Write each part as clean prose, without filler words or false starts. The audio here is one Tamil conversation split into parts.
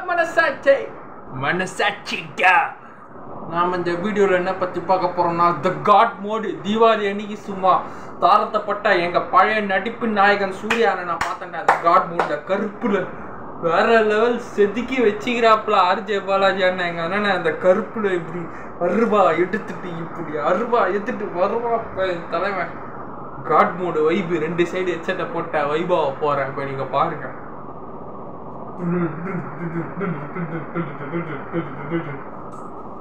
மனசாட்சி மனசாட்சிடா. நாம் இந்த வீடியோவில் என்ன பற்றி பார்க்க போகிறோம்னா த காட் மோடு. தீபாவளி அன்னைக்கு சும்மா தாரத்தைப்பட்ட எங்கள் பழைய நடிப்பு நாயகன் சூர்யாவை நான் பார்த்தேன்டா அந்த காட் மோடில் கருப்பில் வேற லெவல் செதுக்கி வச்சுக்கிறாப்புல ஆர்ஜே பாலாஜி அண்ணன் எங்கள் அண்ணன் அந்த கருப்பில் இப்படி அருவா எடுத்துட்டு இப்படி அருவா எடுத்துட்டு வருவா தலைவன். காட் மோடு வைபு 2 சைடு ஹெட்செட்டை போட்ட வைபாவை போகிறேன். இப்போ நீங்கள் பாருங்க.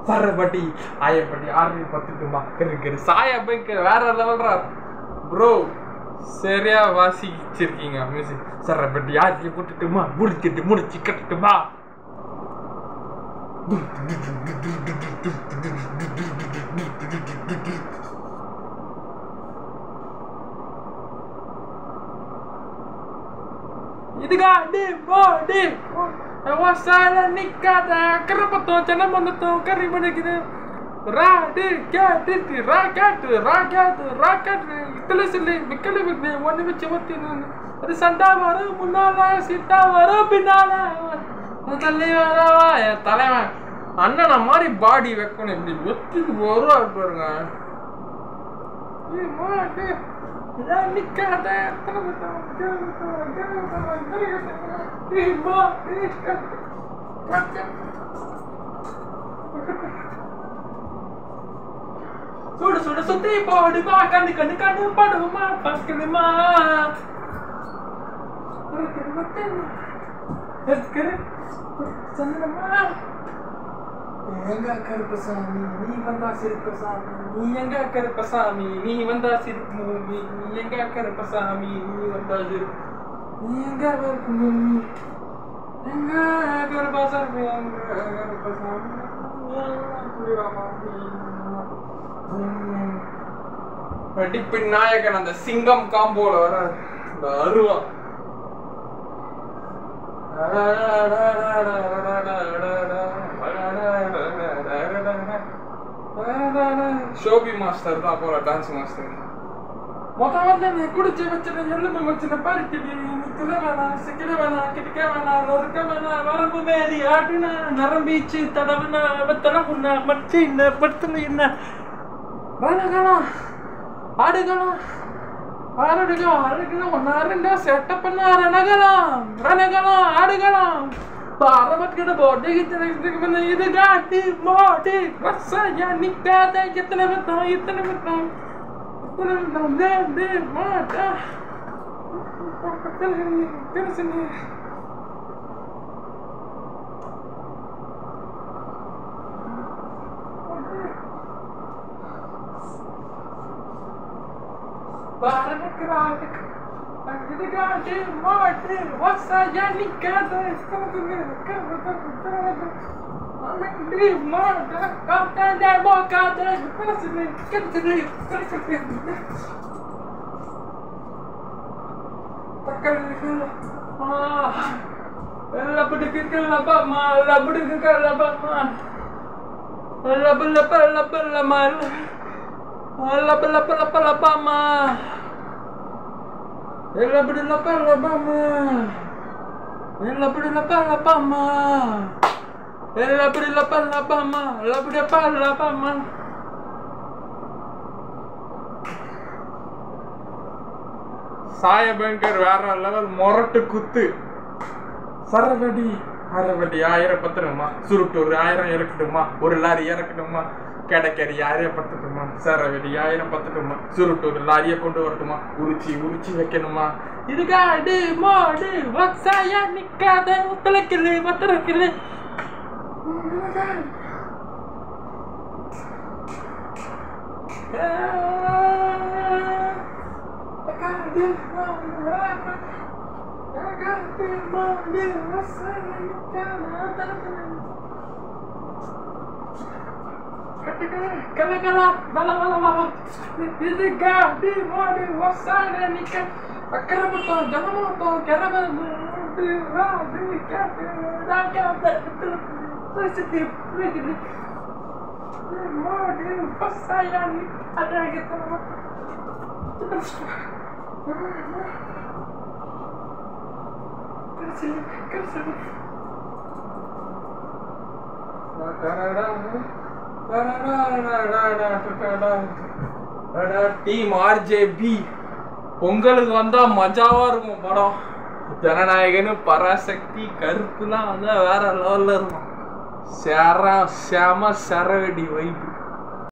சரப்பட்டி ஆயப்பட்டி ஆர்மி பத்துட்டுமா கரு சாயா பைக் வேற லெவல்ரா ப்ரோ. சரியா வாசிச்சிருக்கீங்க மியூசிக். சரப்பட்டி ஆர்மி போட்டுட்டுமா முடிச்சு கட்டுட்டுமா. இதுக்கா டே போடி வாசால நிக்காத கரப்பத்தோம் ஜனமந்தத்தோம் கறி மணிக்குது ராடி கேட்டு ராக்கெட் இத்தனை சொல்லி விக்கலி விக்னே ஒன்று வச்சு ஒத்தி அது சண்டா வரும் முன்னால சீட்டா வரும் பின்னால தள்ளி வரவா என் தலைவன் அண்ணனை மாதிரி பாடி வைக்கணும். இப்படி ஒத்திக்கு வருவா பாருங்க. நிக்காத சுடு சுடு சுத்தி போடுமா கண்ணு படுமா பக்கணுமா எங்க கருப்பசாமி நீ வந்தா சிரிப்பசாமி நீ எங்க கருப்பசாமி நீ வந்தா சிரிப்பு மூமி நீ எங்க கருப்பசாமி நீ வந்தா சிரிப்பு நீ எங்க மூமி எங்க கருப்பசாமி எங்க கருப்பசாமி நடிப்பின் நாயகன் அந்த சிங்கம் காம்போல வர இந்த அருவா ஷோபி மாஸ்டர் தான் போல டான்ஸ் மாஸ்டர். மொத்தம் வந்து நீ குடிச்சு வச்சுன எள்ளுமை வச்சுன பறிக்கடி நிற்கிற வேணாம் சிக்கிற வேணாம் கிட்டக்க வேணாம் நொறுக்க வேணாம் வரம்பு மேரி ஆடுனா நரம்பீச்சு தடவுனா வெத்தடவுனா மச்சு என்ன படுத்துன என்ன ரணகலாம் ஆடுகலாம் ஆடுகலாம் ஆடுகலாம் ஒன்னாருண்டா செட்டப் பண்ண ரணகலாம் ஆடுகலாம் பாரமட்கிட போட்டு இது காட்டி மோடி ரசையா நிக்காத எத்தனை வித்தம் மாட்டா பாரமட்கிட இது காட்டி மோடி ரசையா நிக்காத சாய பயங்கர் வேற லெவல் மொரட்டு குத்து. சரவடி அரவடி 1000 பத்துடுமா சுருட்டூர் 1000 இறக்கட்டுமா ஒரு லாரி இறக்கட்டுமா கிடைக்கறி 1000 பத்துட்டுமா சரவடி 1000 பத்துட்டுமா சுருட்டூர் லாரியை கொண்டு வரட்டுமா உரிச்சி வைக்கணுமா. இதுக்கா அடி மோடி வச்சாயா நிக்காத ஒத்தலைக்குது பத்திரக்குது டீம் ஆர்ஜேபி பொங்கலுக்கு வந்தா மஜாவா இருக்கும் படம். ஜனநாயகனு பராசக்தி கருப்புலாம் வந்தா வேற லெவல்ல இருக்கும். செம சரவெடி வைப்பு.